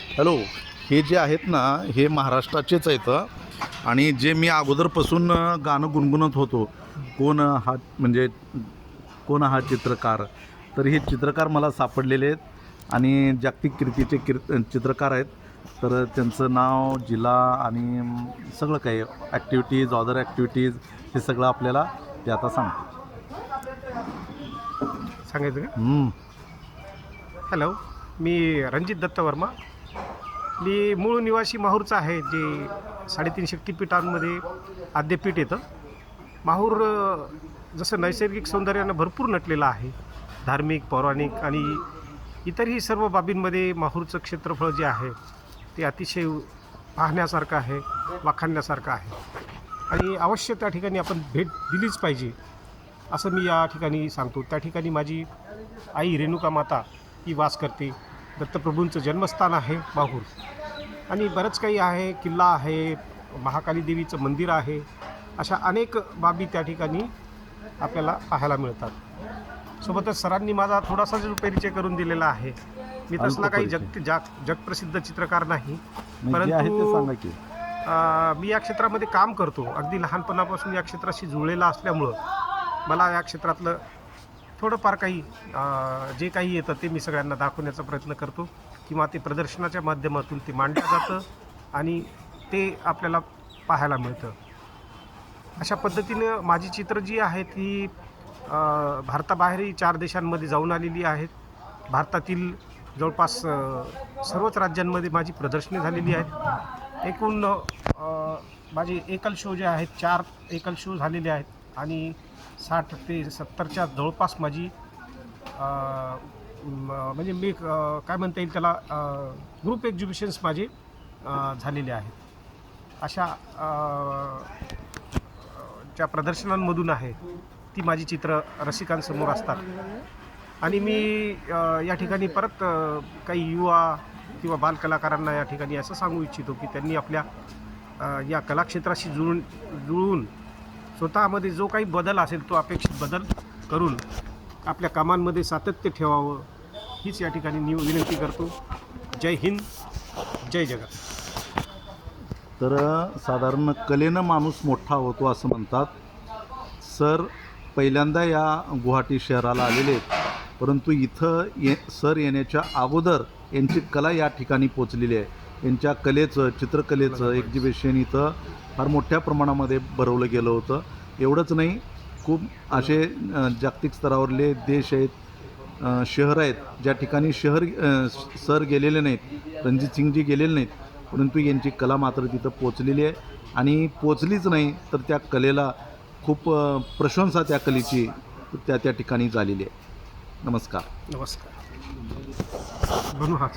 Hello, हे जे आहेत ना हे महाराष्ट्राचेच आहेत आणि जे मी अगोदरपासून गाणं गुणगुणत होतो, कोण हा म्हणजे कोण हा चित्रकार, तर हे चित्रकार मला सापडलेले आहेत आणि जागतिक कीर्तीचे चित्रकार आहेत. तर त्यांचं नाव, जिल्हा आणि सगळं काही ॲक्टिव्हिटीज, अदर ॲक्टिव्हिटीज हे सगळं आपल्याला ते आता सांगतो. सांगायचं का? हॅलो, मी रणजित दत्त वर्मा. मी मूळ निवासी माहूरचा आहे, जे 3.5 शक्तिपीठांमध्ये आद्यपीठ येतं. माहूर जसं नैसर्गिक सौंदर्यानं भरपूर नटलेलं आहे, धार्मिक, पौराणिक आणि इतरही सर्व बाबींमध्ये माहूरचं क्षेत्रफळ जे आहे ते अतिशय पाहण्यासारखं आहे, वाखाणण्यासारखं आहे आणि अवश्य त्या ठिकाणी आपण भेट दिलीच पाहिजे असं मी या ठिकाणी सांगतो. त्या ठिकाणी माझी आई रेणुका माता ही वास करते. दत्तप्रभूंचं जन्मस्थान आहे माहूर आणि बरंच काही आहे, किल्ला आहे, महाकाली देवीचं मंदिर आहे. अशा अनेक बाबी त्या ठिकाणी आपल्याला पाहायला मिळतात. सोबतच सरांनी माझा थोडासा जो परिचय करून दिलेला आहे. मी तसला काही जगप्रसिद्ध चित्रकार नाही, परंतु मी या क्षेत्रामध्ये काम करतो. अगदी लहानपणापासून या क्षेत्राशी जुळलेला असल्यामुळं मला या क्षेत्रातलं थोडंफार काही जे काही येतं ते मी सगळ्यांना दाखवण्याचा प्रयत्न करतो किंवा ते प्रदर्शनाच्या माध्यमातून ते मांडलं जातं आणि ते आपल्याला पाहायला मिळतं. अशा पद्धतीनं माझी चित्र जी आहेत ही भारताबाहेरही 4 देशांमध्ये जाऊन आलेली आहेत. भारतातील जवळपास सर्वच राज्यांमध्ये माझी प्रदर्शने झालेली आहेत. एकूण माझे एकल शो जे आहेत 4 एकल शो झालेले आहेत आणि 60 ते 70च्या जवळपास माझी म्हणजे मी काय म्हणता येईल त्याला ग्रुप एक्झिबिशन्स माझे झालेले आहेत. अशा ज्या प्रदर्शनांमधून आहे ती माझी चित्र रसिकांसमोर असतात आणि मी या ठिकाणी परत काही युवा किंवा बालकलाकारांना या ठिकाणी असं सांगू इच्छितो की त्यांनी आपल्या या कलाक्षेत्राशी जुळून स्वतःमध्ये जो काही बदल असेल तो अपेक्षित बदल करून आपल्या कामांमध्ये सातत्य ठेवावं हीच या ठिकाणी विनंती करतो. जय हिंद, जय जगत. तर साधारण कलेनं माणूस मोठा होतो असं म्हणतात. सर पहिल्यांदा या गुवाहाटी शहराला आलेले आहेत, परंतु इथं सर येण्याच्या अगोदर यांची कला या ठिकाणी पोचलेली आहे. यांच्या कलेचं, चित्रकलेचं एक्झिबिशन इथं फार मोठ्या प्रमाणामध्ये भरवलं गेलं होतं. एवढंच नाही, खूप असे जागतिक स्तरावरले देश आहेत, शहर आहेत, ज्या ठिकाणी सर गेलेले नाहीत, रणजितसिंगजी गेलेले नाहीत, परंतु यांची कला मात्र तिथं पोचलेली आहे आणि पोचलीच नाही तर त्या कलेला खूप प्रशंसा त्या कलेची त्या ठिकाणी झालेली आहे. नमस्कार. नमस्कार. बनू हा